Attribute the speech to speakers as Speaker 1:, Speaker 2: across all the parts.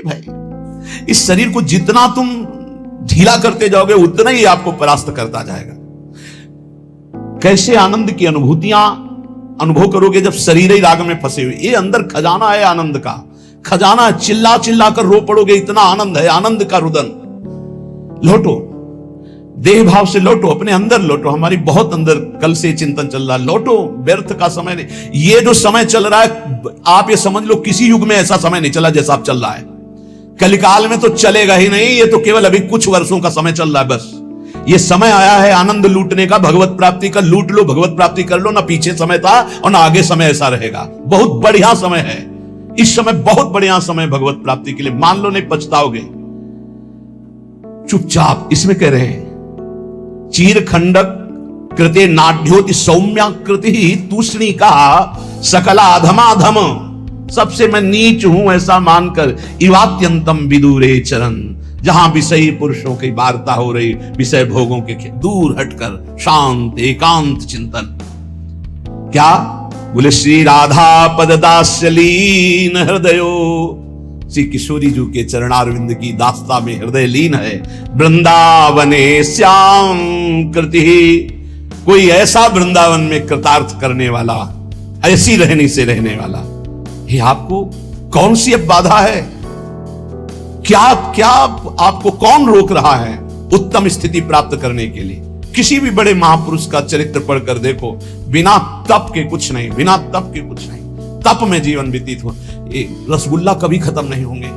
Speaker 1: भाई इस शरीर को जितना तुम ढीला करते जाओगे उतना ही आपको परास्त करता जाएगा। कैसे आनंद की अनुभूतियां अनुभव करोगे जब शरीर ही राग में फंसे हुए। ये अंदर खजाना है, आनंद का खजाना। चिल्ला चिल्ला कर रो पड़ोगे, इतना आनंद है, आनंद का रुदन। लौटो, देह भाव से लौटो, अपने अंदर लौटो। हमारी बहुत अंदर कल से चिंतन चल रहा है, लौटो, व्यर्थ का समय नहीं। ये जो समय चल रहा है, आप ये समझ लो किसी युग में ऐसा समय नहीं चला जैसा आप चल रहा है। कलिकाल में तो चलेगा ही नहीं, ये तो केवल अभी कुछ वर्षों का समय चल रहा है बस। ये समय आया है आनंद लूटने का, भगवत प्राप्ति का। लूट लो, भगवत प्राप्ति कर लो। ना पीछे समय था और ना आगे समय ऐसा रहेगा। बहुत बढ़िया समय है इस समय, बहुत बढ़िया समय भगवत प्राप्ति के लिए। मान लो नहीं पछताओगे। चुपचाप इसमें कह रहे हैं, चीर खंडक कृते नाड्योति सौम्याकृति तूष्णी का सकला अधमाधम। सबसे मैं नीच हूं ऐसा मानकर इवात्यंतम विदुरे चरण। जहां विषयी पुरुषों की वार्ता हो रही, विषय भोगों के दूर हटकर शांत एकांत चिंतन। क्या बोले? श्री राधा पद दास्यलीन हृदयो। श्री किशोरी जी के चरणारविंद की दास्ता में हृदय लीन है। वृंदावने श्याम कृति। कोई ऐसा वृंदावन में कृतार्थ करने वाला, ऐसी रहनी से रहने वाला। ये आपको कौन सी अब बाधा है? क्या आपको कौन रोक रहा है उत्तम स्थिति प्राप्त करने के लिए? किसी भी बड़े महापुरुष का चरित्र पढ़कर देखो, बिना तप के कुछ नहीं, बिना तप के कुछ नहीं। तप में जीवन व्यतीत हो। रसगुल्ला कभी खत्म नहीं होंगे,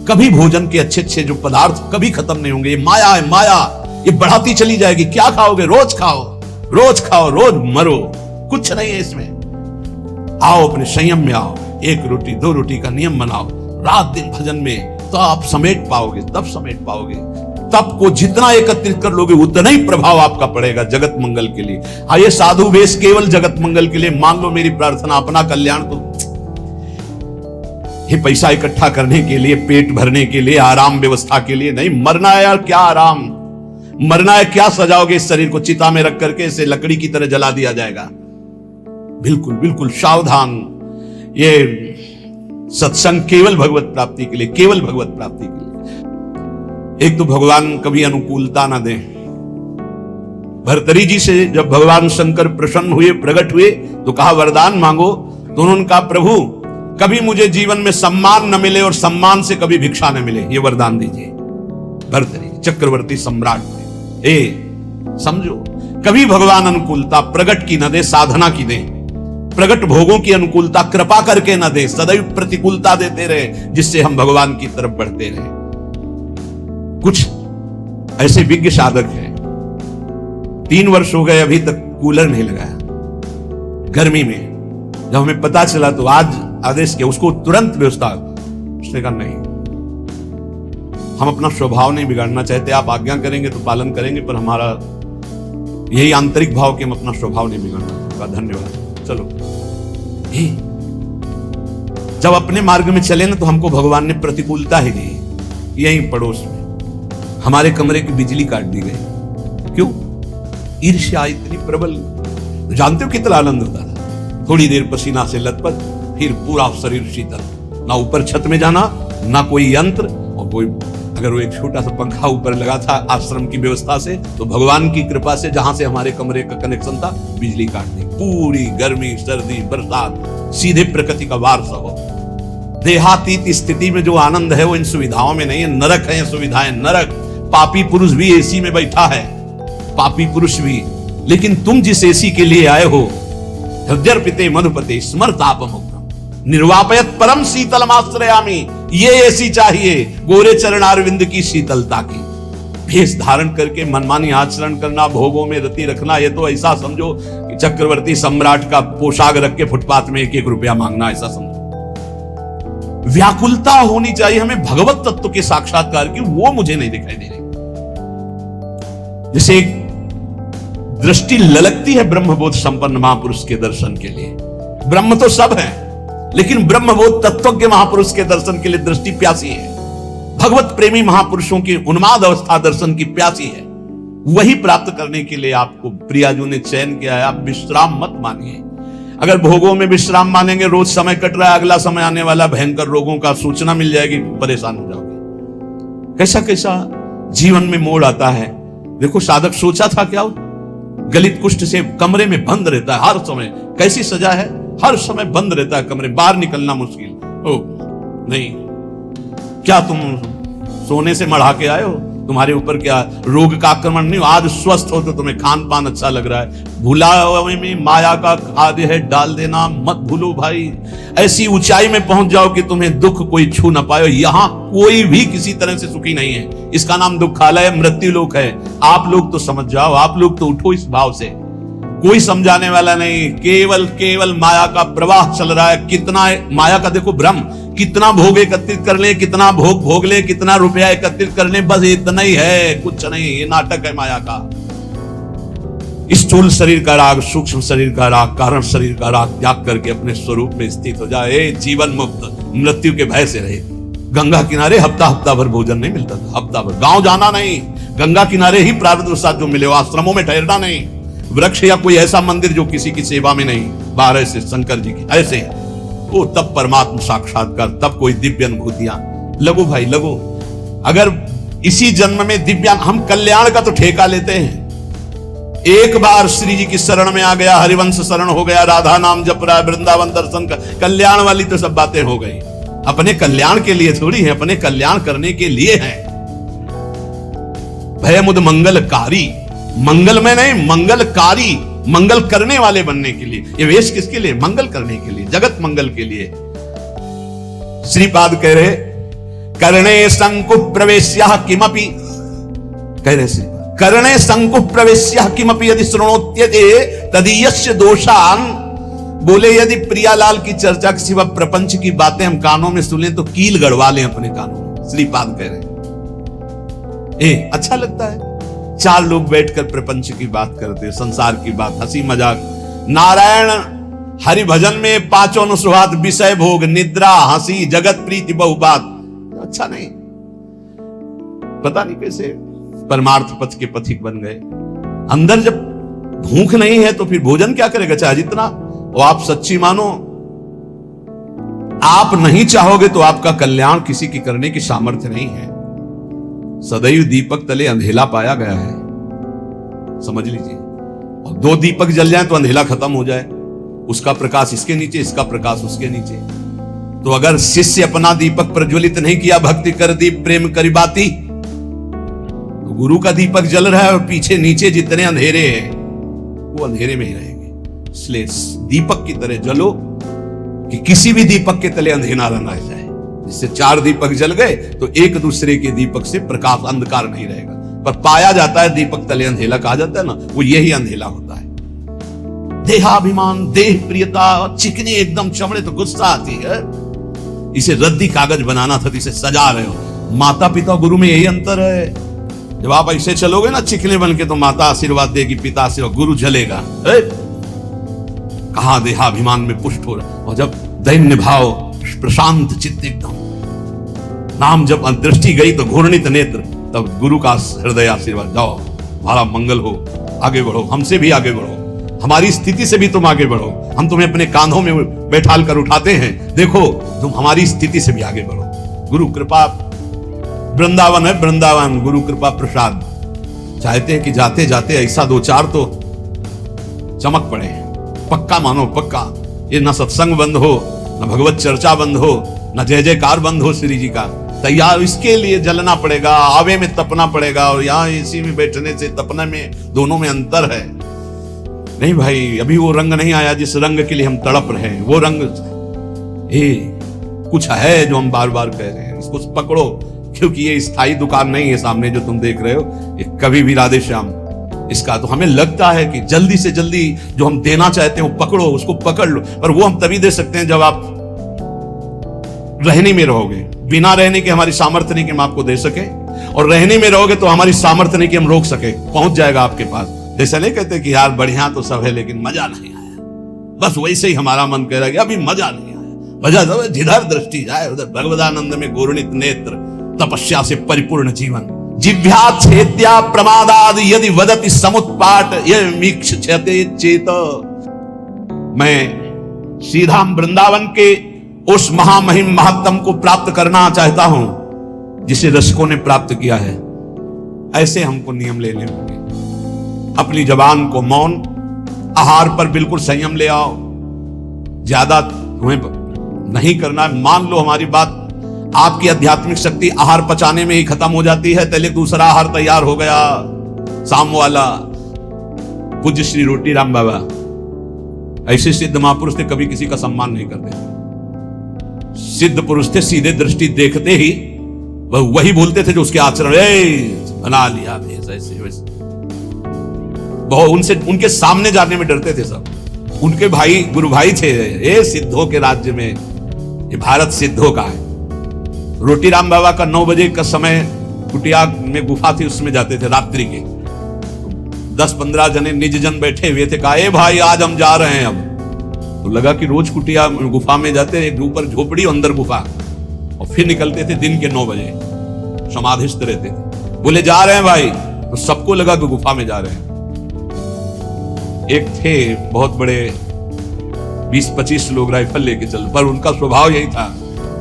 Speaker 1: कभी भोजन के अच्छे अच्छे जो पदार्थ कभी खत्म नहीं होंगे। ये माया है, माया ये बढ़ाती चली जाएगी। क्या खाओगे? रोज खाओ, रोज खाओ, रोज मरो, कुछ नहीं है इसमें। आओ अपने संयम में आओ, एक रोटी दो रोटी का नियम बनाओ, रात दिन भजन में, तो आप समेट पाओगे, तब समेट पाओगे। तप को जितना एकत्रित कर लोगे उतना ही प्रभाव आपका पड़ेगा जगत मंगल के लिए। हाँ, ये साधु वेश केवल जगत मंगल के लिए। मान लो मेरी प्रार्थना, अपना कल्याण तो ये पैसा इकट्ठा करने के लिए, पेट भरने के लिए, आराम व्यवस्था के लिए नहीं। मरना है यार, क्या आराम? मरना है, क्या सजाओगे इस शरीर को? चिता में रख करके इसे लकड़ी की तरह जला दिया जाएगा। बिल्कुल बिल्कुल सावधान। ये सत्संग केवल भगवत प्राप्ति के लिए, केवल भगवत प्राप्ति के लिए। एक तो भगवान कभी अनुकूलता ना दें। भर्तरी जी से जब भगवान शंकर प्रसन्न हुए, प्रकट हुए, तो कहा वरदान मांगो। तो उन्होंने कहा प्रभु कभी मुझे जीवन में सम्मान न मिले और सम्मान से कभी भिक्षा न मिले, ये वरदान दीजिए। भर्तरी चक्रवर्ती सम्राट थे। समझो, कभी भगवान अनुकूलता प्रकट की न दे, साधना की दे। प्रकट भोगों की अनुकूलता कृपा करके न दे, सदैव प्रतिकूलता देते रहे, जिससे हम भगवान की तरफ बढ़ते रहे। कुछ ऐसे विज्ञ साधक हैं, 3 वर्ष हो गए अभी तक कूलर नहीं लगाया गर्मी में। जब हमें पता चला तो आज आदेश किया, उसको तुरंत व्यवस्था। उसने कहा नहीं, हम अपना स्वभाव नहीं बिगाड़ना चाहते, आप आज्ञा करेंगे तो पालन करेंगे, पर हमारा यही आंतरिक भाव कि हम अपना स्वभाव नहीं बिगाड़ना। धन्यवाद, चलो। जब अपने मार्ग में चले ना तो हमको भगवान ने प्रतिकूलता ही दी। यहीं पड़ोस में हमारे कमरे की बिजली काट दी गई। क्यों? ईर्ष्या इतनी प्रबल। जानते हो कितना आनंद होता था? थोड़ी देर पसीना से लथपथ, फिर पूरा शरीर शीतल। ना ऊपर छत में जाना, ना कोई यंत्र, और कोई अगर वो एक छोटा सा पंखा ऊपर लगा था आश्रम की व्यवस्था से, तो भगवान की कृपा से जहां से हमारे कमरे का कनेक्शन था, बिजली काट दी। पूरी गर्मी, सर्दी, बरसात सीधे प्रकृति का वार सब। देहातीत स्थिति में जो आनंद है वो इन सुविधाओं में नहीं है। नरक है ये सुविधाएं, नरक। पापी पुरुष भी एसी में बैठा है, पापी पुरुष भी। लेकिन तुम जिस एसी के लिए आए हो, हृदयर्पिते मधुपते स्मरतापमुक्तम निर्वापयत परम शीतलम आश्रयामि, ये एसी चाहिए गोरे चरणारविंद की शीतलता की। भेष धारण करके मनमानी आचरण करना, भोगों में रति रखना, ये तो ऐसा समझो कि चक्रवर्ती सम्राट का पोशाक रख के फुटपाथ में 1-1 रुपया मांगना, ऐसा समझो। व्याकुलता होनी चाहिए हमें भगवत तत्व के साक्षात्कार की, वो मुझे नहीं दिखाई दे रही। जैसे एक दृष्टि ललकती है ब्रह्मबोध संपन्न महापुरुष के दर्शन के लिए। ब्रह्म तो सब है, लेकिन ब्रह्मबोध तत्वज्ञ महापुरुष के दर्शन के लिए दृष्टि प्यासी है। भगवत प्रेमी महापुरुषों की उन्माद अवस्था दर्शन की प्यासी है। वही प्राप्त करने के लिए आपको प्रियाजू ने चयन किया है। आप विश्राम मत मानिए। अगर भोगों में विश्राम मानेंगे, रोज समय कट रहा है, अगला समय आने वाला भयंकर रोगों का सूचना मिल जाएगी, परेशान हो जाओगे। कैसा कैसा जीवन में मोड़ आता है। देखो साधक सोचा था क्या, गलित कुष्ठ से कमरे में बंद रहता है हर समय। कैसी सजा है, हर समय बंद रहता है कमरे, बाहर निकलना मुश्किल। ओ नहीं, क्या तुम सोने से मढ़ा के आए हो? तुम्हारे ऊपर क्या रोग का आक्रमण नहीं हो? आज स्वस्थ हो तो तुम्हें खान पान अच्छा लग रहा है। भुलावे में माया का खाद्य है डाल देना, मत भूलो भाई। ऐसी ऊंचाई में पहुंच जाओ कि तुम्हें दुख कोई छू ना पाए। यहां कोई भी किसी तरह से सुखी नहीं है। इसका नाम दुखालय, मृत्यु लोक है। आप लोग तो समझ जाओ, आप लोग तो उठो इस भाव से। कोई समझाने वाला नहीं, केवल केवल माया का प्रवाह चल रहा है। कितना माया का देखो भ्रम, कितना भोग एकत्रित कर ले, कितना भोग भोग ले, कितना रुपया एकत्रित कर ले, बस इतना ही है, कुछ नहीं। ये नाटक है माया का। स्थूल शरीर का राग, सूक्ष्म शरीर का राग, कारण शरीर का राग त्याग करके अपने स्वरूप में स्थित हो जाए। जीवन मुक्त, मृत्यु के भय से रहे। गंगा किनारे हफ्ता हफ्ता भर भोजन नहीं मिलता था, हफ्ता भर। गांव जाना नहीं, गंगा किनारे ही प्रारब्ध साथ जो मिले, आश्रमों में ठहरना नहीं। वृक्ष या कोई ऐसा मंदिर जो किसी की सेवा में नहीं, बाहर ऐसे शंकर जी की ऐसे, वो तब परमात्मा साक्षात्कार, तब कोई दिव्य अनुभूतियां। लगो भाई लगो। अगर इसी जन्म में दिव्या, हम कल्याण का तो ठेका लेते हैं। एक बार श्री जी की शरण में आ गया, हरिवंश शरण हो गया, राधा नाम जप रहा है, वृंदावन दर्शन का, कल्याण वाली तो सब बातें हो गई। अपने कल्याण के लिए थोड़ी है, अपने कल्याण करने के लिए है। भयमुद मंगलकारी, मंगल में नहीं, मंगलकारी, मंगल करने वाले बनने के लिए। ये वेश किसके लिए? मंगल करने के लिए, जगत मंगल के लिए। श्रीपाद कह रहे, करणे संकु प्रवेश्य किमपि, कह रहे श्रीपाद, करणे संकु प्रवेश्य किमपि यदि शृणोत्यते तदीयस्य दोषान। बोले यदि प्रियालाल की चर्चा के सिवा प्रपंच की बातें हम कानों में सुने तो कील गड़वा लें अपने कानों में। श्रीपाद कह रहे, अच्छा लगता है चार लोग बैठकर प्रपंच की बात करते, संसार की बात, हंसी मजाक। नारायण हरि भजन में पांचों अनुस्वाद, विषय भोग, निद्रा, हंसी, जगत प्रीति बहुबात, अच्छा नहीं। पता नहीं कैसे परमार्थ पथ के पथिक बन गए। अंदर जब भूख नहीं है तो फिर भोजन क्या करेगा, चाहे जितना। और आप सच्ची मानो, आप नहीं चाहोगे तो आपका कल्याण किसी की करने की सामर्थ्य नहीं है। सदैव दीपक तले अंधेला पाया गया है, समझ लीजिए। और दो दीपक जल जाए तो अंधेला खत्म हो जाए, उसका प्रकाश इसके नीचे, इसका प्रकाश उसके नीचे। तो अगर शिष्य अपना दीपक प्रज्वलित नहीं किया, भक्ति कर दीप प्रेम करी बाती, तो गुरु का दीपक जल रहा है और पीछे नीचे जितने अंधेरे हैं वो अंधेरे में ही रहेंगे। इसलिए दीपक की तरह जलो कि किसी भी दीपक के तले अंधेरा न रह जाए। जिससे चार दीपक जल गए तो एक दूसरे के दीपक से प्रकाश, अंधकार नहीं रहेगा। पर पाया जाता है दीपक तले अंधेला कहा जाता है ना, वो यही अंधेला होता है। देहाभिमान, देह प्रियता, चिकनी एकदम चमड़े तो गुस्सा आती है। इसे रद्दी कागज बनाना था, इसे सजा रहे हो। माता पिता गुरु में यही अंतर है। जब आप ऐसे चलोगे ना चिकने बन के, तो माता आशीर्वाद देगी, पिता आशीर्वाद, गुरु जलेगा। कहां देहाभिमान में पुष्ट हो रहा। और जब दैन्य भाव, प्रशांत चित्त एकदम, नाम जब दृष्टि गई तो घूर्णित नेत्र, तब गुरु का हृदय आशीर्वाद, जाओ हमारा मंगल हो, आगे बढ़ो, हमसे भी आगे बढ़ो, हमारी स्थिति से भी तुम आगे बढ़ो। हम तुम्हें अपने कांधों में बैठाल कर उठाते हैं, देखो तुम हमारी स्थिति से भी आगे बढ़ो। गुरु कृपा, वृंदावन है वृंदावन, गुरु कृपा प्रसाद। चाहते हैं कि जाते जाते ऐसा दो चार तो चमक पड़े, पक्का मानो पक्का। ये न सत्संग बंद हो, न भगवत चर्चा बंद हो, न जय जयकार बंद हो श्री जी का। तैयार इसके लिए जलना पड़ेगा, आवे में तपना पड़ेगा। और यहाँ एसी में बैठने से तपने में, दोनों में अंतर है। नहीं भाई, अभी वो रंग नहीं आया जिस रंग के लिए हम तड़प रहे हैं। वो रंग कुछ है जो हम बार बार कह रहे हैं, इसको पकड़ो। क्योंकि ये स्थायी दुकान नहीं है सामने जो तुम देख रहे हो, ये कभी भी राधे श्याम इसका। तो हमें लगता है कि जल्दी से जल्दी जो हम देना चाहते हैं वो पकड़ो, उसको पकड़ लो। पर वो हम तभी दे सकते हैं जब आप रहने में रहोगे। बिना रहने के हमारी सामर्थ्य नहीं कि हम आपको दे सके, और रहने में रहोगे तो हमारी सामर्थ्य नहीं कि हम रोक सके। पहुंच जाएगा आपके पास। जैसा नहीं कहते कि यार बढ़िया तो सब है लेकिन मजा नहीं आया, बस वैसे ही हमारा मन कह रहा है कि अभी मजा नहीं आया। मजा तो जिधर दृष्टि जाए उधर भगवदानंद में घूर्णित नेत्र, तपस्या से परिपूर्ण जीवन। जिह्वा छेद्या प्रमादाद यदि वदति समुत्पाट ये मीक्षते चेत। मैं सीधा वृंदावन के उस महामहिम महत्तम को प्राप्त करना चाहता हूं जिसे रसिकों ने प्राप्त किया है। ऐसे हमको नियम लेने होंगे। अपनी जबान को मौन, आहार पर बिल्कुल संयम ले आओ। ज्यादा तुम्हें नहीं करना। मान लो हमारी बात, आपकी आध्यात्मिक शक्ति आहार पचाने में ही खत्म हो जाती है, पहले दूसरा आहार तैयार हो गया। शाम वाला पूज्य श्री रोटी राम बाबा ऐसे सिद्ध महापुरुष थे, कभी किसी का सम्मान नहीं करते। सिद्ध पुरुष थे, सीधे दृष्टि देखते ही वह वही बोलते थे जो उसके आचरण, बना लिया ऐसे वैसे। बहुत उनसे, उनके सामने जाने में डरते थे सब। उनके भाई गुरु भाई थे। ये सिद्धों के राज्य में, ये भारत सिद्धों का है। रोटी राम बाबा का 9 बजे का समय, कुटिया में गुफा थी, उसमें जाते थे रात्रि के। 10-15 जने निज जन बैठे हुए थे। कहा, ए भाई आज हम जा रहे हैं। अब तो लगा कि रोज कुटिया गुफा में जाते, एक ऊपर झोपड़ी अंदर गुफा, और फिर निकलते थे दिन के 9 बजे, समाधिस्थ रहते थे। बोले जा रहे हैं भाई, तो सबको लगा कि गुफा में जा रहे हैं। एक थे बहुत बड़े, 20-25 लोग राइफल लेके चल, पर उनका स्वभाव यही था,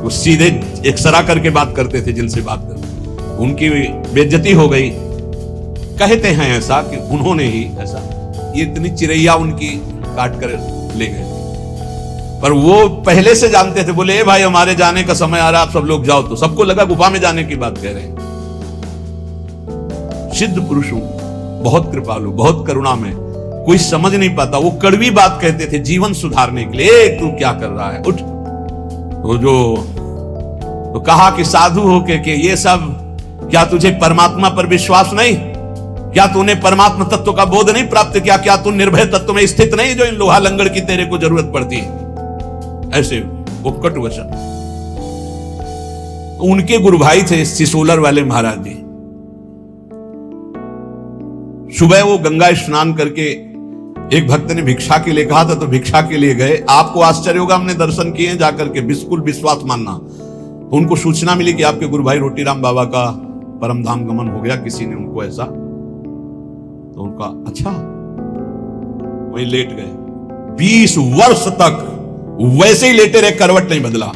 Speaker 1: वो सीधे एक्सरा करके बात करते थे जिनसे बात करते। उनकी बेइज्जती हो गई। कहते हैं ऐसा कि उन्होंने ही ऐसा, ये इतनी चिरैया उनकी काट कर ले गए, पर वो पहले से जानते थे। बोले, ए भाई हमारे जाने का समय आ रहा, आप सब लोग जाओ। तो सबको लगा गुफा में जाने की बात कह रहे हैं। सिद्ध पुरुषों, बहुत कृपालु, बहुत करुणा में, कोई समझ नहीं पाता। वो कड़वी बात कहते थे जीवन सुधारने के लिए। तू क्या कर रहा है, उठ। तो कहा कि साधु होके के ये सब, क्या तुझे परमात्मा पर विश्वास नहीं? क्या तूने परमात्मा तत्व का बोध नहीं प्राप्त किया? क्या तू निर्भय तत्व में स्थित नहीं जो इन लोहा लंगड़ की तेरे को जरूरत पड़ती है? ऐसे वो कटु वचन। उनके गुरु भाई थे सिसोलर वाले महाराज जी। सुबह वो गंगा स्नान करके, एक भक्त ने भिक्षा के लिए कहा था, तो भिक्षा के लिए गए। आपको आश्चर्य होगा, हमने दर्शन किए जाकर के, बिल्कुल विश्वास मानना। तो उनको सूचना मिली कि आपके गुरु भाई रोटी राम बाबा का परम धाम गमन हो गया, किसी ने उनको ऐसा। तो उनका अच्छा, वही लेट गए। 20 वर्ष तक वैसे ही लेटे रहे, करवट नहीं बदला।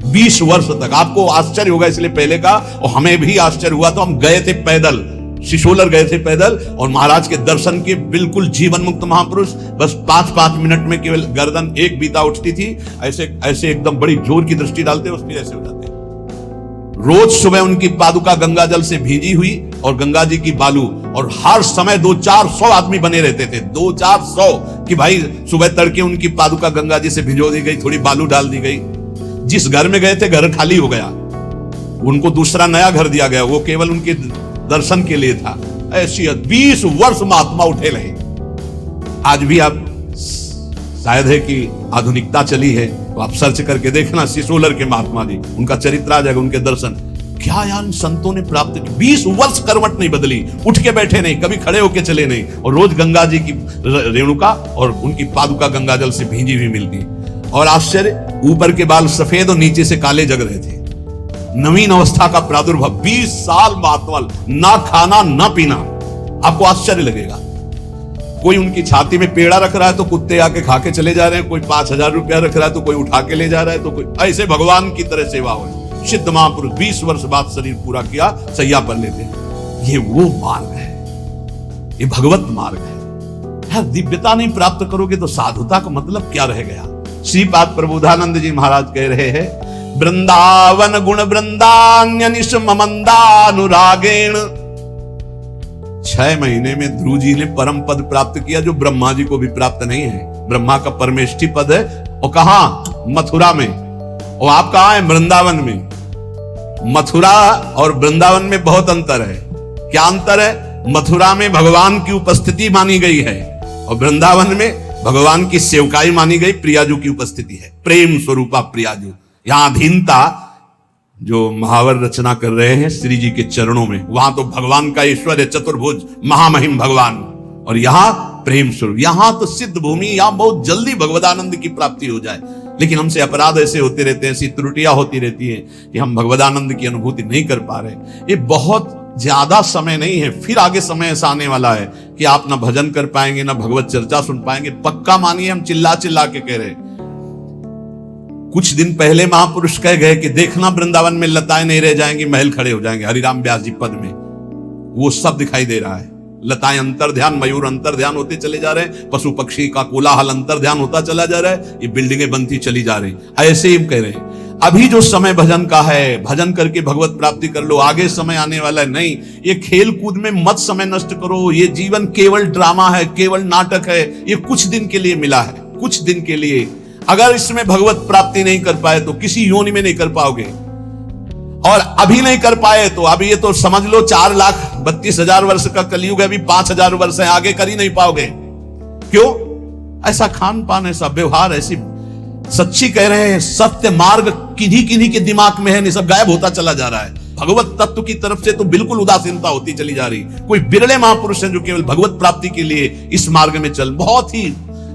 Speaker 1: 20 वर्ष तक। आपको आश्चर्य होगा इसलिए पहले का, और हमें भी आश्चर्य हुआ। तो हम गए थे पैदल, सिसोलर गए थे पैदल, और महाराज के दर्शन के। बिल्कुल जीवन मुक्त महापुरुष। बस 5-5 मिनट में केवल गर्दन एक बीता उठती थी, ऐसे ऐसे एकदम बड़ी जोर की दृष्टि डालते, उस पर ऐसे हो जाते। रोज सुबह उनकी पादुका गंगा जल से भीजी हुई, और गंगा जी की बालू, और हर समय 200-400 आदमी बने रहते थे। 200-400 कि भाई सुबह तड़के उनकी पादुका गंगा जी से भिजो दी गई, थोड़ी बालू डाल दी गई। जिस घर में गए थे घर खाली हो गया, उनको दूसरा नया घर दिया गया, वो केवल उनके दर्शन के लिए था। ऐसी 20 वर्ष महात्मा उठे रहे। आज भी आप, शायद है कि आधुनिकता चली है, तो आप सर्च करके देखना सिसोलर के महात्मा जी, उनका चरित्र आ जाएगा, उनके दर्शन। क्या यार संतों ने प्राप्त की। 20 वर्ष करवट नहीं बदली, उठ के बैठे नहीं, कभी खड़े होके चले नहीं, और रोज गंगा जी की रेणुका और उनकी पादुका गंगा जल से भींजी हुई मिलती। और आश्चर्य, ऊपर के बाल सफेद और नीचे से काले जग रहे थे। नवीन अवस्था का प्रादुर्भाव। 20 साल महात्मा, ना खाना ना पीना। आपको आश्चर्य लगेगा। कोई उनकी छाती में पेड़ा रख रहा है तो कुत्ते आके खा के चले जा रहे हैं, कोई 5000 रुपया रख रहा है तो कोई उठा के ले जा रहा है, तो कोई ऐसे भगवान की तरह सेवा हो। सिद्ध महापुरुष 20 वर्ष बाद शरीर पूरा किया, सैया पर लेते हैं। ये वो मार्ग है, ये भगवत मार्ग है। यार दिव्यता नहीं प्राप्त करोगे तो साधुता का मतलब क्या रह गया? श्रीपाद प्रबोधानंद जी महाराज कह रहे हैं, वृंदावन गुण वृंदान्यनिश ममंदानुरागेण। 6 महीने में ध्रुव जी ने परम पद प्राप्त किया, जो ब्रह्मा जी को भी प्राप्त नहीं है। ब्रह्मा का परमेष्ठी पद है, और कहा? मथुरा में। और आप कहा है? वृंदावन में। मथुरा और वृंदावन में बहुत अंतर है। क्या अंतर है? मथुरा में भगवान की उपस्थिति मानी गई है, और वृंदावन में भगवान की सेवकाई मानी गई, प्रियाजू की उपस्थिति है। प्रेम स्वरूपा प्रियाजू। यहां अधीनता, जो महावर रचना कर रहे हैं श्री जी के चरणों में, वहां तो भगवान का ऐश्वर्य, चतुर्भुज महामहिम भगवान, और यहां प्रेम स्वरूप। यहां तो सिद्ध भूमि, यहां बहुत जल्दी भगवदानंद की प्राप्ति हो जाए। लेकिन हमसे अपराध ऐसे होते रहते हैं, ऐसी त्रुटियां होती रहती हैं कि हम भगवदानंद की अनुभूति नहीं कर पा रहे। ये बहुत ज्यादा समय नहीं है, फिर आगे समय ऐसा आने वाला है कि आप ना भजन कर पाएंगे, ना भगवत चर्चा सुन पाएंगे। पक्का मानिए, हम चिल्ला चिल्ला के कह रहे हैं, कुछ दिन पहले महापुरुष कह गए कि देखना वृंदावन में लताएं नहीं रह जाएंगी, महल खड़े हो जाएंगे। हरिराम व्यास जी पद में वो सब दिखाई दे रहा है। लताएं अंतर ध्यान, मयूर अंतर ध्यान होते चले जा रहे हैं, पशु पक्षी का कोलाहल अंतर ध्यान होता चला जा रहा है, ये बिल्डिंगें बनती चली जा रही। ऐसे ही कह रहे हैं अभी जो समय भजन का है, भजन करके भगवत प्राप्ति कर लो, आगे समय आने वाला है। नहीं, ये खेल कूद में मत समय नष्ट करो। ये जीवन केवल ड्रामा है, केवल नाटक है। ये कुछ दिन के लिए मिला है, कुछ दिन के लिए। अगर इसमें भगवत प्राप्ति नहीं कर पाए तो किसी योनि में नहीं कर पाओगे, और अभी नहीं कर पाए तो अभी ये तो समझ लो 4,32,000 वर्ष का कलयुग है, अभी 5,000 वर्ष है, आगे कर ही नहीं पाओगे। क्यों? ऐसा खान पान, ऐसा व्यवहार, ऐसी सच्ची कह रहे हैं सत्य मार्ग किन्हीं किन्हीं के दिमाग में है, नहीं सब गायब होता चला जा रहा है। भगवत तत्व की तरफ से तो बिल्कुल उदासीनता होती चली जा रही। कोई बिरले महापुरुष हैं जो केवल भगवत प्राप्ति के लिए इस मार्ग में चल। बहुत ही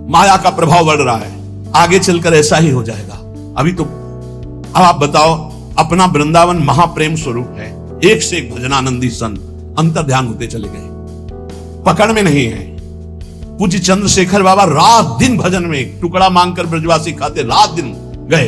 Speaker 1: माया का प्रभाव बढ़ रहा है, आगे चलकर ऐसा ही हो जाएगा। अभी तो अब आप बताओ, अपना वृंदावन महाप्रेम स्वरूप है, एक से एक भजनानंदी संत अंतर ध्यान होते चले गए, पकड़ में नहीं है। पूज्य चंद्रशेखर बाबा रात दिन भजन में टुकड़ा मांगकर ब्रजवासी खाते, रात दिन गए।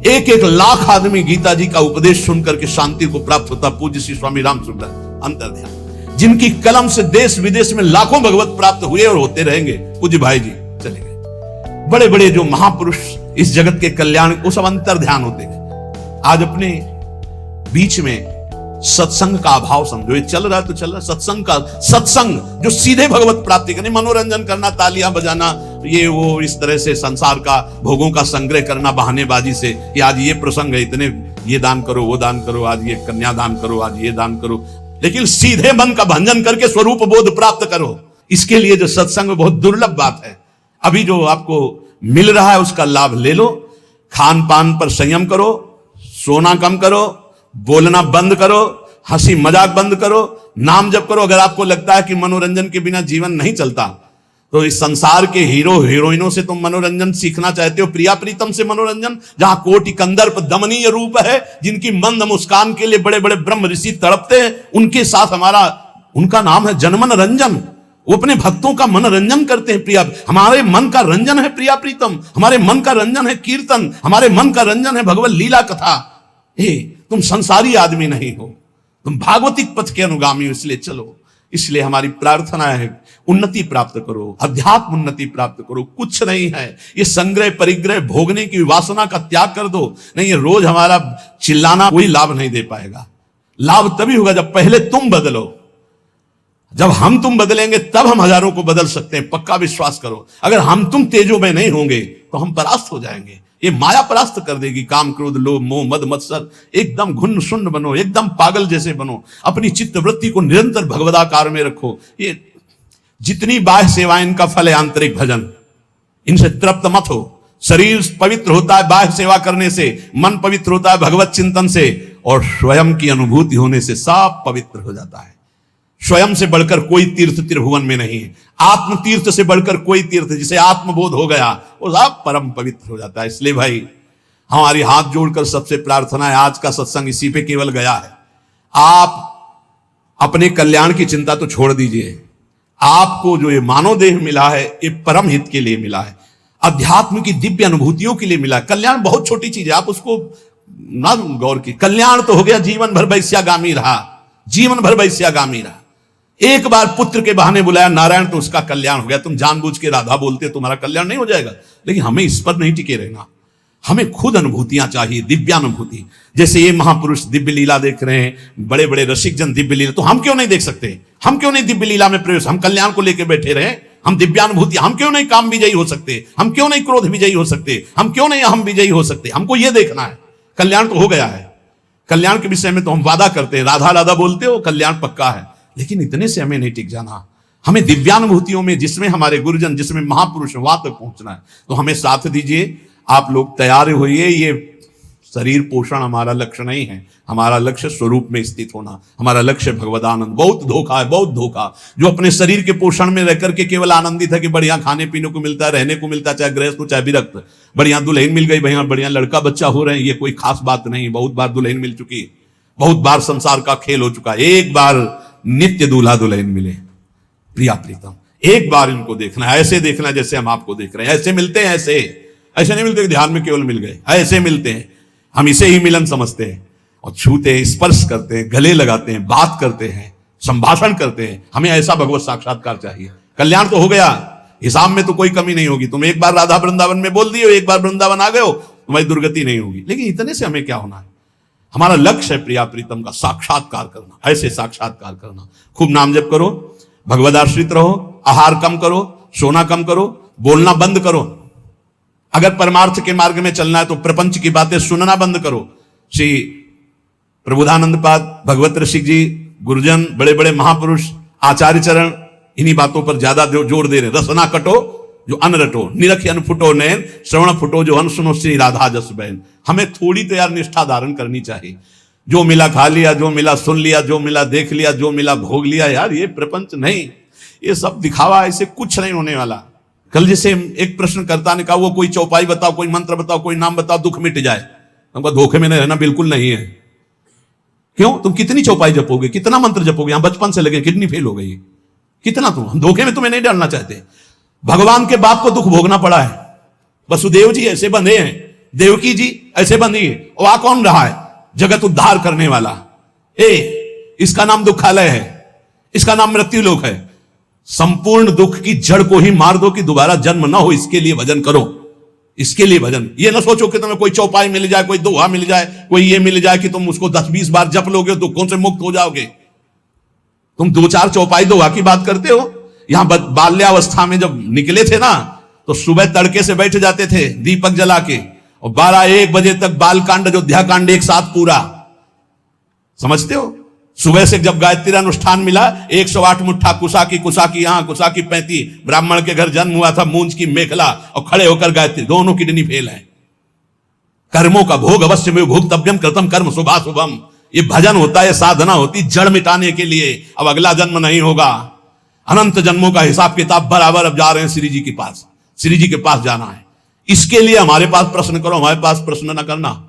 Speaker 1: 1-1 लाख आदमी गीता जी का उपदेश सुनकर के शांति को प्राप्त होता। पूज्य श्री स्वामी राम सुंदर अंतर ध्यान, जिनकी कलम से देश विदेश में लाखों भगवत प्राप्त हुए और होते रहेंगे। पूज्य भाई जी चले गए। बड़े बड़े जो महापुरुष इस जगत के कल्याण, वो सब अंतर ध्यान होते गए। आज अपने बीच में सत्संग का अभाव समझो। ये चल रहा है तो चल रहा है सत्संग का, सत्संग जो सीधे भगवत प्राप्ति करनी, मनोरंजन करना, तालियां बजाना, ये वो इस तरह से संसार का भोगों का संग्रह करना बहानेबाजी से कि आज ये प्रसंग है, इतने ये दान करो, वो दान करो, आज ये कन्या दान करो, आज ये दान करो। लेकिन सीधे मन का भंजन करके स्वरूप बोध प्राप्त करो। इसके लिए जो सत्संग बहुत दुर्लभ बात है। अभी जो आपको मिल रहा है उसका लाभ ले लो। खान पान पर संयम करो, सोना कम करो, बोलना बंद करो, हंसी मजाक बंद करो, नाम जप करो। अगर आपको लगता है कि मनोरंजन के बिना जीवन नहीं चलता, तो इस संसार के हीरो हीरोइनों से तुम मनोरंजन सीखना चाहते हो, प्रिया प्रीतम से मनोरंजन, जहां कोटि कंदर्प दमनीय रूप है, जिनकी मंद मुस्कान के लिए बड़े बड़े ब्रह्म ऋषि तड़पते हैं, उनके साथ हमारा, उनका नाम है जनमन रंजन। वो अपने भक्तों का मनोरंजन करते हैं। प्रिया, हमारे मन का रंजन है प्रिया प्रीतम, हमारे मन का रंजन है कीर्तन, हमारे मन का रंजन है भगवत लीला कथा। तुम संसारी आदमी नहीं हो, तुम भागवतिक पथ के अनुगामी हो, इसलिए चलो। इसलिए हमारी प्रार्थना है उन्नति प्राप्त करो, अध्यात्म उन्नति प्राप्त करो। कुछ नहीं है ये संग्रह परिग्रह भोगने की वासना का त्याग कर दो। नहीं, ये रोज हमारा चिल्लाना कोई लाभ नहीं दे पाएगा। लाभ तभी होगा जब पहले तुम बदलो। जब हम तुम बदलेंगे तब हम हजारों को बदल सकते हैं, पक्का विश्वास करो। अगर हम तुम तेजो में नहीं होंगे तो हम परास्त हो जाएंगे। ये माया परास्त कर देगी। काम क्रोध लोभ मोह मद मत्सर, एकदम घुन्न शून्य बनो, एकदम पागल जैसे बनो। अपनी चित्त वृत्ति को निरंतर भगवदाकार में रखो। ये जितनी बाह्य सेवाएं, इनका फल है आंतरिक भजन। इनसे तृप्त मत हो। शरीर पवित्र होता है बाह्य सेवा करने से, मन पवित्र होता है भगवत चिंतन से, और स्वयं की अनुभूति होने से सब पवित्र हो जाता है। स्वयं से बढ़कर कोई तीर्थ त्रिभुवन में नहीं है। आत्म तीर्थ से बढ़कर कोई तीर्थ, जिसे आत्मबोध हो गया वो सब परम पवित्र हो जाता है। इसलिए भाई हमारी हाथ जोड़कर सबसे प्रार्थना है, आज का सत्संग इसी पे केवल गया है। आप अपने कल्याण की चिंता तो छोड़ दीजिए। आपको जो ये मानव देह मिला है, ये परम हित के लिए मिला है, अध्यात्म की दिव्य अनुभूतियों के लिए मिला है। कल्याण बहुत छोटी चीज है, आप उसको ना गौर की। कल्याण तो हो गया जीवन भर वैश्यागामी रहा, जीवन भर वैश्यागामी रहा। एक बार पुत्र के बहाने बुलाया नारायण तो उसका कल्याण हो गया। तुम जानबूझ के राधा बोलते हो, तुम्हारा कल्याण नहीं हो जाएगा। लेकिन हमें इस पर नहीं टिके रहना, हमें खुद अनुभूतियां चाहिए, दिव्यानुभूति। जैसे ये महापुरुष दिव्य लीला देख रहे हैं, बड़े बड़े रसिक जन दिव्य लीला, तो हम क्यों नहीं देख सकते? हम क्यों नहीं दिव्य लीला में प्रवेश? हम कल्याण को लेकर बैठे रहे, हम दिव्यानुभूति, हम क्यों नहीं काम विजयी हो सकते? हम क्यों नहीं क्रोध विजयी हो सकते? हम क्यों नहीं अहम विजयी हो सकते? हमको ये देखना है। कल्याण तो हो गया है, कल्याण के विषय में तो हम वादा करते हैं, राधा राधा बोलते हो, कल्याण पक्का है। लेकिन इतने से हमें नहीं टिक जाना। हमें दिव्यानुभूतियों में, जिसमें हमारे गुरुजन, जिसमें महापुरुष, वहां तक पहुंचना है। तो हमें साथ दीजिए, आप लोग तैयार होइए। ये शरीर पोषण हमारा लक्ष्य नहीं है, हमारा लक्ष्य स्वरूप में स्थित होना, हमारा लक्ष्य भगवदानंद। बहुत धोखा है, बहुत धोखा। जो अपने शरीर के पोषण में रहकर के केवल आनंदित है कि बढ़िया खाने पीने को मिलता है, रहने को मिलता है, चाहे गृहस्थ हो चाहे विरक्त, बढ़िया दुल्हन मिल गई, भैया बढ़िया लड़का बच्चा हो रहे हैं, ये कोई खास बात नहीं। बहुत बार दुल्हन मिल चुकी है, बहुत बार संसार का खेल हो चुका है। एक बार नित्य दूल्हा दुल्हन मिले प्रिया प्रीतम, एक बार इनको देखना है, ऐसे देखना जैसे हम आपको देख रहे हैं। ऐसे मिलते हैं, ऐसे ऐसे नहीं मिलते कि ध्यान में केवल मिल गए, ऐसे मिलते हैं। हम इसे ही मिलन समझते हैं और छूते हैं, स्पर्श करते हैं, गले लगाते हैं, बात करते हैं, संभाषण करते हैं। हमें ऐसा भगवत साक्षात्कार चाहिए। कल्याण तो हो गया, हिसाब में तो कोई कमी नहीं होगी। तुम एक बार राधा वृंदावन में बोल दिए हो, एक बार वृंदावन आ गए हो, तुम्हारी दुर्गति नहीं होगी। लेकिन इतने से हमें क्या होना है? हमारा लक्ष्य है प्रिया प्रीतम का साक्षात्कार करना, ऐसे साक्षात्कार करना। खूब नाम जप करो, भगवद आश्रित रहो, आहार कम करो, सोना कम करो, बोलना बंद करो। अगर परमार्थ के मार्ग में चलना है तो प्रपंच की बातें सुनना बंद करो। श्री प्रबुधानंद पाद, भगवत ऋषि जी, गुरुजन, बड़े बड़े महापुरुष, आचार्य चरण इन्हीं बातों पर ज्यादा जोर दे रहे। रसना कटो जो अन रटो, निरख अन फुटो नैन, श्रवण फुटो जो अन सुनो, श्री राधा जस बहन। हमें थोड़ी तो यार निष्ठा धारण करनी चाहिए। जो मिला खा लिया, जो मिला सुन लिया, जो मिला देख लिया, जो मिला भोग लिया, यार ये प्रपंच नहीं, ये सब दिखावा, ऐसे कुछ नहीं होने वाला। कल जैसे एक प्रश्नकर्ता ने कहा, वो कोई चौपाई बताओ, कोई मंत्र बताओ, कोई नाम बताओ, दुख मिट जाए। हमको धोखे में नहीं रहना बिल्कुल नहीं है। क्यों? तुम कितनी चौपाई जपोगे, कितना मंत्र जपोगे? यहां बचपन से लगे, किडनी फेल हो गई, कितना? तुम हम धोखे में तुम्हें नहीं डालना चाहते। भगवान के बाप को दुख भोगना पड़ा है। वसुदेव जी ऐसे बंधे हैं, देवकी जी ऐसे बंधी है, और आ कौन रहा है? जगत उद्धार करने वाला। इसका नाम दुखालय है, इसका नाम मृत्यु लोक है। संपूर्ण दुख की जड़ को ही मार दो कि दोबारा जन्म ना हो, इसके लिए भजन करो, इसके लिए भजन। ये ना सोचो कि तुम्हें कोई चौपाई मिल जाए, कोई दोहा मिल जाए, कोई ये मिल जाए कि तुम उसको 10-20 बार जप लोगे, दुखों से मुक्त हो जाओगे। तुम 2-4 चौपाई दोहा की बात करते हो। यहां बाल्यावस्था में जब निकले थे ना, तो सुबह तड़के से बैठ जाते थे दीपक जला के, और 12-1 बजे तक बालकांड, अयोध्या कांड एक साथ पूरा। समझते हो? सुबह से जब गायत्री अनुष्ठान मिला, 108 मुट्ठा कुसा की यहां, कुसा की 35, ब्राह्मण के घर जन्म हुआ था, मूंज की मेखला, और खड़े होकर गायत्री, दोनों किडनी फेल है। कर्मों का भोग अवश्य में भोक्तव्यम कृतम कर्म शुभाशुभम। ये भजन होता है, साधना होती जड़ मिटाने के लिए। अब अगला जन्म नहीं होगा, अनंत जन्मों का हिसाब किताब बराबर। अब जा रहे हैं श्री जी के पास, श्री जी के पास जाना है। इसके लिए हमारे पास प्रश्न करो, हमारे पास प्रश्न ना करना।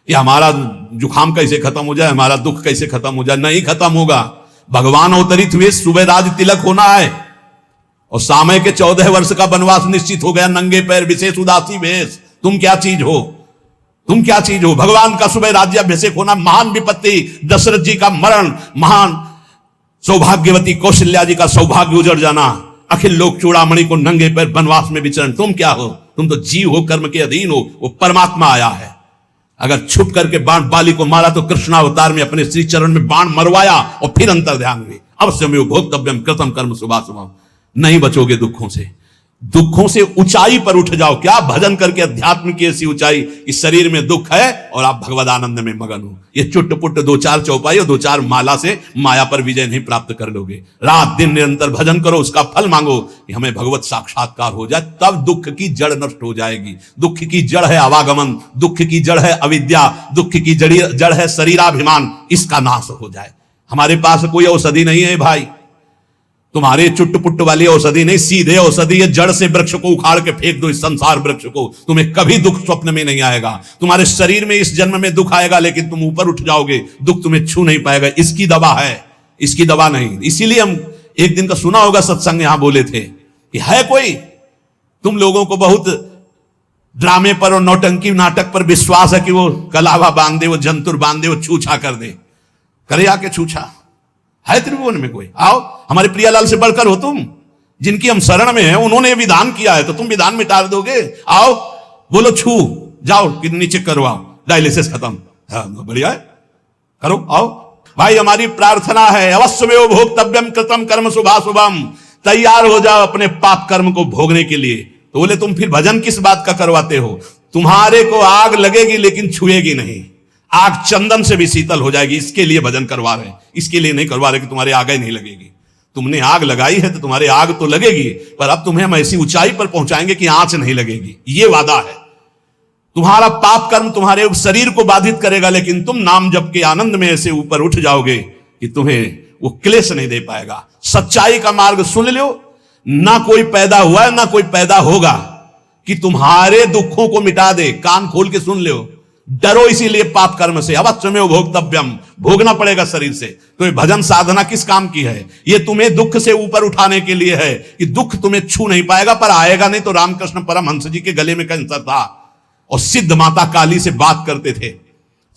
Speaker 1: ये हमारा जुखाम कैसे खत्म हो जाए, हमारा दुख कैसे खत्म हो जाए, नहीं खत्म होगा। भगवान अवतरित हुए, सुबह राज तिलक होना है, और सामय के 14 वर्ष का वनवास निश्चित हो गया। नंगे पैर, विशेष उदासी वेश। तुम क्या चीज हो? तुम क्या चीज हो? भगवान का सुबह राज्याभिषेक होना, महान विपत्ति, दशरथ जी का मरण, महान सौभाग्यवती कौशल्या जी का सौभाग्य उजड़ जाना, अखिल लोक चूड़ामणि को नंगे पैर वनवास में विचरण। तुम क्या हो? तुम तो जीव हो, कर्म के अधीन हो। वो परमात्मा आया है। अगर छुप करके बाण बाली को मारा, तो कृष्णावतार में अपने श्री चरण में बाण मरवाया, और फिर अंतर ध्यान हुए, अवश्य में भोक्तव्यम कृतम कर्म शुभाशुभम। नहीं बचोगे दुखों से। दुखों से ऊंचाई पर उठ जाओ। क्या भजन करके अध्यात्म की ऐसी ऊंचाई, इस शरीर में दुख है और आप भगवद आनंद में मगन हो। ये चुटपुट 2-4 चौपाई और 2-4 माला से माया पर विजय नहीं प्राप्त कर लोगे। रात दिन निरंतर भजन करो, उसका फल मांगो कि हमें भगवत साक्षात्कार हो जाए, तब दुख की जड़ नष्ट हो जाएगी। दुख की जड़ है आवागमन, दुख की जड़ है अविद्या, दुख की जड़ है शरीराभिमान। इसका नाश हो जाए। हमारे पास कोई औषधि नहीं है भाई, तुम्हारे चुटपुट वाली औषधि नहीं, सीधे औषधि है। जड़ से वृक्ष को उखाड़ के फेंक दो, इस संसार वृक्ष को। तुम्हें कभी दुख स्वप्न में नहीं आएगा। तुम्हारे शरीर में इस जन्म में दुख आएगा, लेकिन तुम ऊपर उठ जाओगे, दुख तुम्हें छू नहीं पाएगा। इसकी दवा है, इसकी दवा नहीं। इसीलिए हम एक दिन का सुना होगा सत्संग, यहां बोले थे कि है कोई तुम लोगों को बहुत ड्रामे पर और नौटंकी नाटक पर विश्वास है कि वो कलावा बांध दे, वो जंतुर बांध दे, वो छूछा कर दे। करे आके छूछा है त्रिभुवन में कोई? आओ, हमारे प्रियालाल से बढ़कर हो तुम, जिनकी हम शरण में हैं। उन्होंने विधान किया है, तो तुम विधान मिटा दोगे? आओ, बोलो छू जाओ, किडनी चेक करवाओ, डायलिसिस खत्म। हाँ, बढ़िया है, करो, आओ भाई। हमारी प्रार्थना है, अवश्य में भोक्तव्यम कृतम कर्म शुभाशुभम। तैयार हो जाओ अपने पाप कर्म को भोगने के लिए। तो बोले तुम फिर भजन किस बात का करवाते हो? तुम्हारे को आग लगेगी लेकिन छुएगी नहीं। आग चंदन से भी शीतल हो जाएगी, इसके लिए भजन करवा रहे हैं। इसके लिए नहीं करवा रहे कि तुम्हारे आग ही नहीं लगेगी। तुमने आग लगाई है तो तुम्हारे आग तो लगेगी, पर अब तुम्हें हम ऐसी ऊंचाई पर पहुंचाएंगे कि आंच नहीं लगेगी। ये वादा है। तुम्हारा पाप कर्म तुम्हारे शरीर को बाधित करेगा, लेकिन तुम नाम जप के आनंद में ऐसे ऊपर उठ जाओगे कि तुम्हें वो क्लेश नहीं दे पाएगा। सच्चाई का मार्ग सुन लो, ना कोई पैदा हुआ है ना कोई पैदा होगा कि तुम्हारे दुखों को मिटा दे। कान खोल के सुन लो, डरो इसीलिए पाप कर्म से, अवश्यमेव भोक्तव्यम, भोगना पड़ेगा शरीर से। तो ये भजन साधना किस काम की है? ये तुम्हें दुख से ऊपर उठाने के लिए है कि दुख तुम्हें छू नहीं पाएगा, पर आएगा नहीं। तो रामकृष्ण परमहंस जी के गले में कैंसर था और सिद्ध माता काली से बात करते थे,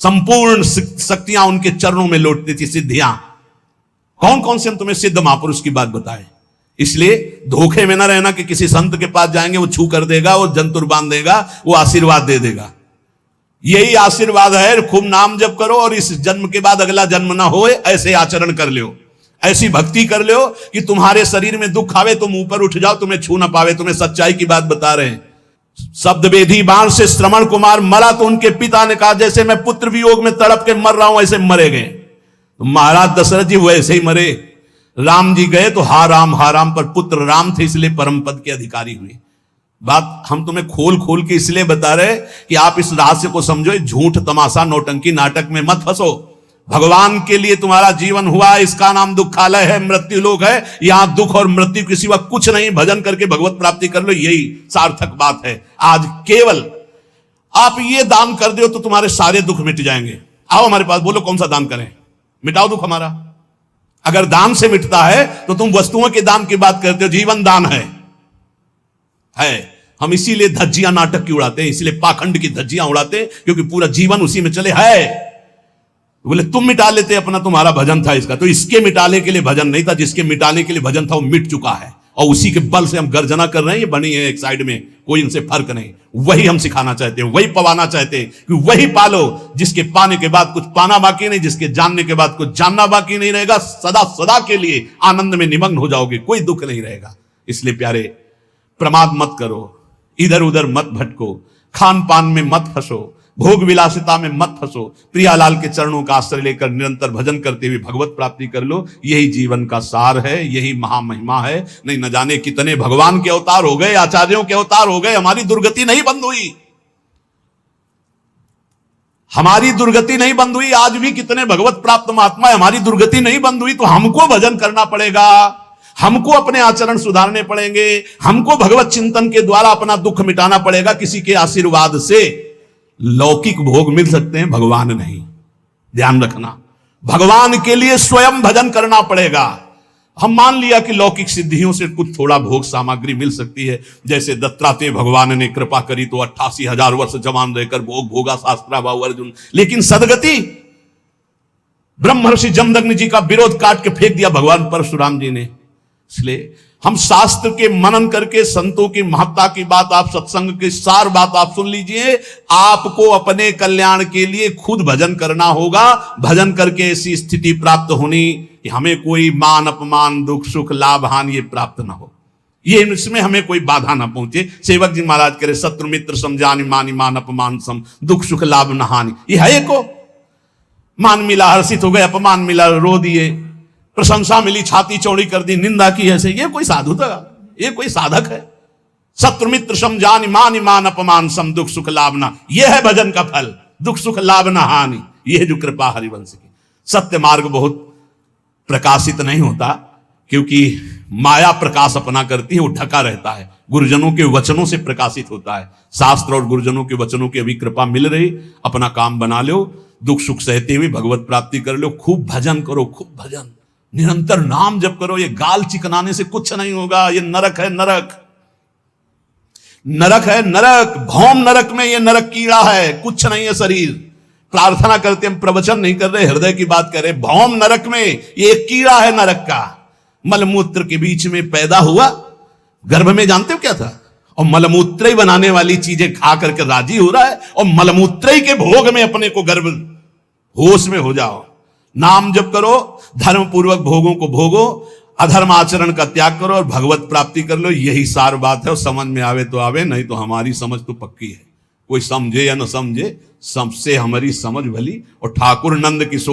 Speaker 1: संपूर्ण शक्तियां उनके चरणों में लौटती थी, सिद्धियां। कौन कौन से हम तुम्हें सिद्ध महापुरुष की बात बताएं? इसलिए धोखे में ना रहना कि किसी संत के पास जाएंगे वो छू कर देगा, वो जंतुर बांध देगा, वो आशीर्वाद दे देगा। यही आशीर्वाद है, खूब नाम जप करो और इस जन्म के बाद अगला जन्म ना हो, ऐसे आचरण कर लो, ऐसी भक्ति कर लो कि तुम्हारे शरीर में दुख आवे तुम ऊपर उठ जाओ, तुम्हें छू ना पावे। तुम्हें सच्चाई की बात बता रहे हैं। शब्द वेदी बाण से श्रवण कुमार मरा तो उनके पिता ने कहा जैसे मैं पुत्र वियोग में तड़प के मर रहा हूं ऐसे मरे गए। तो महाराज दशरथ जी वैसे ही मरे। राम जी गए तो हा राम, पर पुत्र राम थे इसलिए परम पद के अधिकारी हुए। बात हम तुम्हें खोल खोल के इसलिए बता रहे कि आप इस रहस्य को समझो। झूठ तमाशा नौटंकी नाटक में मत फंसो। भगवान के लिए तुम्हारा जीवन हुआ, इसका नाम दुखालय है, मृत्यु लोक है। यहां दुख और मृत्यु के सिवा कुछ नहीं। भजन करके भगवत प्राप्ति कर लो, यही सार्थक बात है। आज केवल आप ये दान कर दो तो तुम्हारे सारे दुख मिट जाएंगे। आओ हमारे पास, बोलो कौन सा दान करें, मिटाओ दुख हमारा। अगर दान से मिटता है तो तुम वस्तुओं के दान की बात करते हो, जीवन दान है। हम इसीलिए धज्जियां नाटक की उड़ाते हैं, इसीलिए पाखंड की धज्जियां उड़ाते हैं, क्योंकि पूरा जीवन उसी में चले है। बोले तुम मिटा लेते अपना, तुम्हारा भजन था इसका, तो इसके मिटाने के लिए भजन नहीं था, जिसके मिटाने के लिए भजन था वो मिट चुका है और उसी के बल से हम गर्जना कर रहे हैं। ये बनी है एक साइड में, कोई इनसे फर्क नहीं। वही हम सिखाना चाहते हैं, वही पवाना चाहते हैं कि वही पालो जिसके पाने के बाद कुछ पाना बाकी नहीं, जिसके जानने के बाद कुछ जानना बाकी नहीं रहेगा। सदा सदा के लिए आनंद में निमग्न हो जाओगे, कोई दुख नहीं रहेगा। इसलिए प्यारे, प्रमाद मत करो, इधर उधर मत भटको, खान पान में मत फंसो, भोग विलासिता में मत फंसो। प्रियालाल के चरणों का आश्रय लेकर निरंतर भजन करते हुए भगवत प्राप्ति कर लो। यही जीवन का सार है, यही महामहिमा है। नहीं न जाने कितने भगवान के अवतार हो गए, आचार्यों के अवतार हो गए, हमारी दुर्गति नहीं बंद हुई, हमारी दुर्गति नहीं बंद हुई। आज भी कितने भगवत प्राप्त महात्मा है, हमारी दुर्गति नहीं बंद हुई। तो हमको भजन करना पड़ेगा, हमको अपने आचरण सुधारने पड़ेंगे, हमको भगवत चिंतन के द्वारा अपना दुख मिटाना पड़ेगा। किसी के आशीर्वाद से लौकिक भोग मिल सकते हैं, भगवान नहीं। ध्यान रखना, भगवान के लिए स्वयं भजन करना पड़ेगा। हम मान लिया कि लौकिक सिद्धियों से कुछ थोड़ा भोग सामग्री मिल सकती है, जैसे दत्तात्रेय भगवान ने कृपा करी तो 88,000 वर्ष जवान रहकर भोग भोगा शास्त्राबाहु अर्जुन। लेकिन सदगति, ब्रह्मर्षि जमदग्नि जी का विरोध काट के फेंक दिया भगवान परशुराम जी ने। इसलिए हम शास्त्र के मनन करके संतों की महत्ता की बात, आप सत्संग की सार बात आप सुन लीजिए। आपको अपने कल्याण के लिए खुद भजन करना होगा। भजन करके ऐसी स्थिति प्राप्त होनी कि हमें कोई मान अपमान दुख सुख लाभ हानि ये प्राप्त ना हो, ये इसमें हमें कोई बाधा ना पहुंचे। सेवक जी महाराज करे शत्रु मित्र समझानी मानी मान अपमान सम दुख सुख लाभ न हानि। ये है को मान मिला हर्षित हो गए, अपमान मिला रो दिए, प्रशंसा मिली छाती चौड़ी कर दी, निंदा की ऐसे। ये कोई साधु था, ये कोई साधक है? शत्रु मित्र समझानी मानी मान अपमान सम दुख सुख लाभ ना, ये है भजन का फल, दुख सुख लाभ न हानि। ये है जो कृपा हरिवंश की। सत्य मार्ग बहुत प्रकाशित नहीं होता, क्योंकि माया प्रकाश अपना करती है, वो ढका रहता है। गुरुजनों के वचनों से प्रकाशित होता है। शास्त्र और गुरुजनों के वचनों की अभी कृपा मिल रही, अपना काम बना लो, दुख सुख सहते हुए भगवत प्राप्ति कर लो। खूब भजन करो, खूब भजन, निरंतर नाम जप करो। ये गाल चिकनाने से कुछ नहीं होगा। ये नरक है, नरक, नरक है, नरक, भौम नरक में ये नरक कीड़ा है, कुछ नहीं है शरीर। प्रार्थना करते, हम प्रवचन नहीं कर रहे, हृदय की बात कर रहे। भौम नरक में ये एक कीड़ा है नरक का। मलमूत्र के बीच में पैदा हुआ, गर्भ में जानते हो क्या था, और मलमूत्र ही बनाने वाली चीजें खा करके राजी हो रहा है, और मलमूत्र ही के भोग में अपने को गर्भ, होश में हो जाओ। नाम जप करो, धर्म पूर्वक भोगों को भोगो, अधर्म आचरण का त्याग करो और भगवत प्राप्ति कर लो। यही सार बात है। और समझ में आवे तो आवे, नहीं तो हमारी समझ तो पक्की है। कोई समझे या न समझे, सबसे हमारी समझ भली। और ठाकुर नंद किशोर